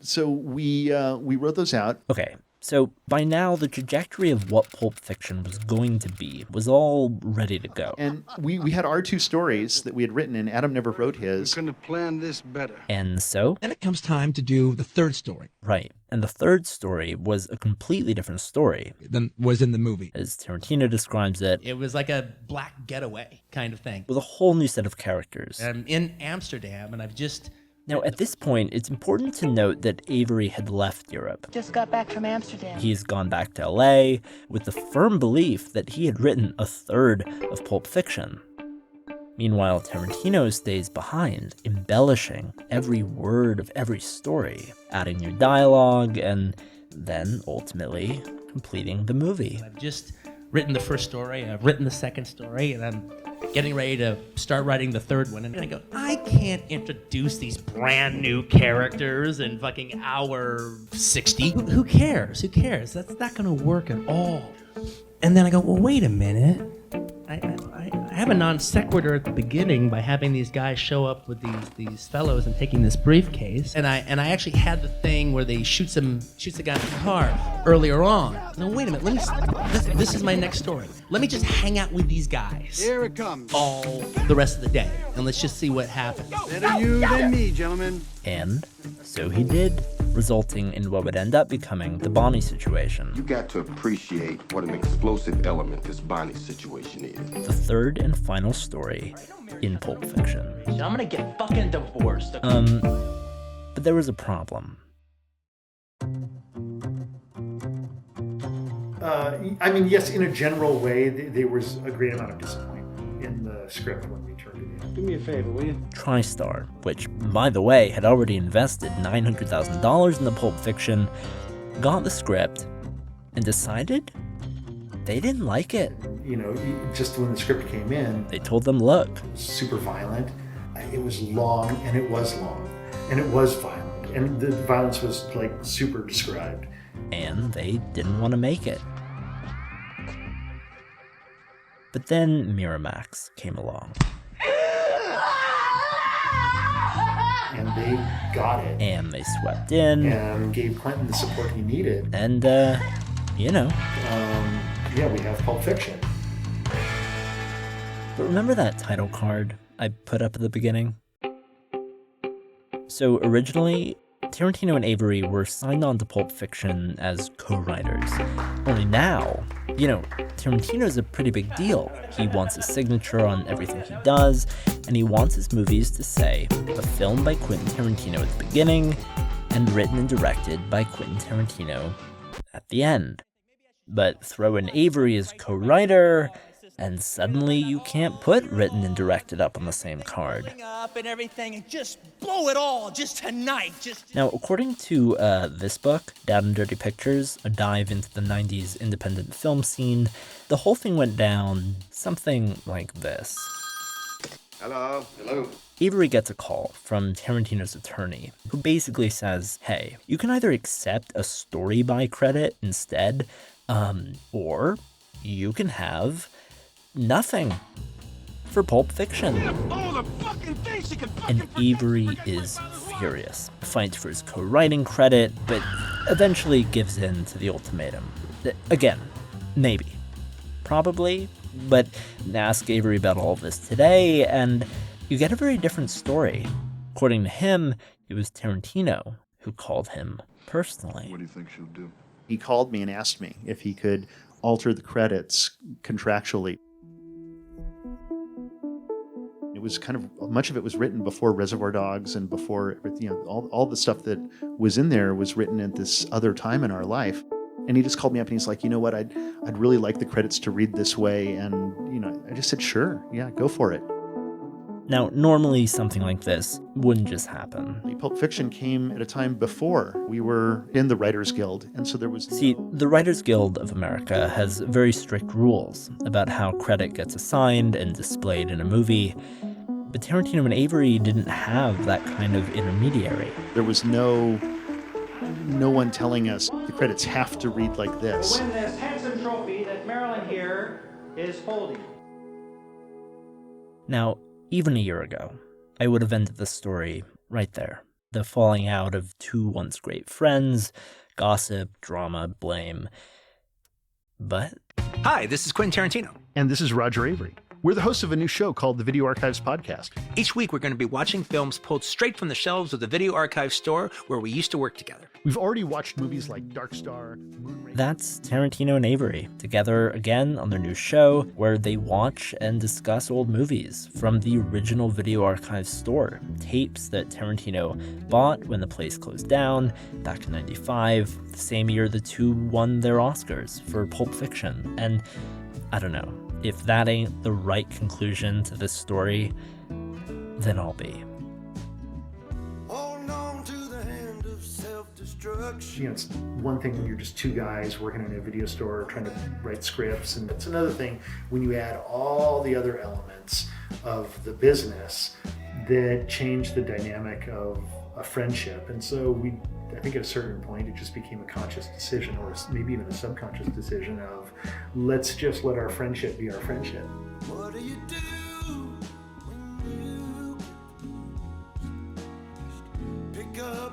So we wrote those out. Okay, so by now the trajectory of what Pulp Fiction was going to be was all ready to go. And we had our two stories that we had written, and Adam never wrote his. We're going to plan this better. And so? Then it comes time to do the third story. Right. And the third story was a completely different story Than was in the movie. As Tarantino describes it, it was like a black getaway kind of thing. With a whole new set of characters. I'm in Amsterdam, and Now, at this point, it's important to note that Avery had left Europe. Just got back from Amsterdam. He's gone back to LA with the firm belief that he had written a third of Pulp Fiction. Meanwhile, Tarantino stays behind, embellishing every word of every story, adding new dialogue, and then, ultimately, completing the movie. I've just written the first story, I've written the second story, and I'm getting ready to start writing the third one. And I go, I can't introduce these brand new characters in fucking hour 60. Who cares? Who cares? That's not going to work at all. And then I go, well, wait a minute. I have a non sequitur at the beginning by having these guys show up with these fellows and taking this briefcase. And I actually had the thing where they shoots the guy in the car earlier on. No, wait a minute. This is my next story. Let me just hang out with these guys. Here it comes. All the rest of the day, and let's just see what happens. Better you than me, gentlemen. And so he did, resulting in what would end up becoming the Bonnie situation. You got to appreciate what an explosive element this Bonnie situation is. The third and final story in Pulp Fiction. So I'm gonna get fucking divorced. But there was a problem. I mean, yes, in a general way, there was a great amount of disappointment in the script when we turned it in. Do me a favor, will you? TriStar, which, by the way, had already invested $900,000 in the Pulp Fiction, got the script and decided they didn't like it. You know, just when the script came in, they told them, look, it was super violent. It was long, and it was long, and it was violent, and the violence was like super described. And they didn't want to make it. But then Miramax came along. And they got it. And they swept in. And gave Quentin the support he needed. And, you know. Yeah, we have Pulp Fiction. But remember that title card I put up at the beginning? So originally, Tarantino and Avery were signed on to Pulp Fiction as co-writers. Only now, you know, Tarantino's a pretty big deal. He wants his signature on everything he does, and he wants his movies to say, a film by Quentin Tarantino at the beginning, and written and directed by Quentin Tarantino at the end. But throw in Avery as co-writer, and suddenly you can't put written and directed up on the same card. Up and everything, and just blow it all, just tonight, Now, according to this book, Down and Dirty Pictures, a dive into the 90s independent film scene, the whole thing went down something like this. Hello? Hello? Avery gets a call from Tarantino's attorney, who basically says, hey, you can either accept a story by credit instead, or you can have nothing for Pulp Fiction. And Avery is furious, fights for his co-writing credit, but eventually gives in to the ultimatum. Again, maybe, probably, but ask Avery about all of this today, and you get a very different story. According to him, it was Tarantino who called him personally. What do you think she'll do? He called me and asked me if he could alter the credits contractually. It was kind of, much of it was written before Reservoir Dogs and before, you know, all the stuff that was in there was written at this other time in our life. And he just called me up and he's like, you know what, I'd really like the credits to read this way. And, you know, I just said, sure, yeah, go for it. Now, normally something like this wouldn't just happen. Pulp Fiction came at a time before we were in the Writers Guild, and so there was... See, the Writers Guild of America has very strict rules about how credit gets assigned and displayed in a movie, but Tarantino and Avery didn't have that kind of intermediary. There was no one telling us the credits have to read like this. Win this handsome trophy that Marilyn here is holding. Now, even a year ago, I would have ended the story right there. the falling out of two once great friends, gossip, drama, blame. But Hi, this is Quentin Tarantino. And this is Roger Avery. We're the hosts of a new show called the Video Archives Podcast. Each week, we're going to be watching films pulled straight from the shelves of the Video Archive store where we used to work together. We've already watched movies like Dark Star, Moonraker. that's Tarantino and Avery, together again on their new show where they watch and discuss old movies from the original Video Archive store. Tapes that Tarantino bought when the place closed down back in '95, the same year the two won their Oscars for Pulp Fiction. And I don't know, if that ain't the right conclusion to this story, then I'll be. You know, it's one thing when you're just two guys working in a video store trying to write scripts, and it's another thing when you add all the other elements of the business that change the dynamic of a friendship. And so I think at a certain point it just became a conscious decision, or maybe even a subconscious decision of, let's just let our friendship be our friendship. What do you do when you pick up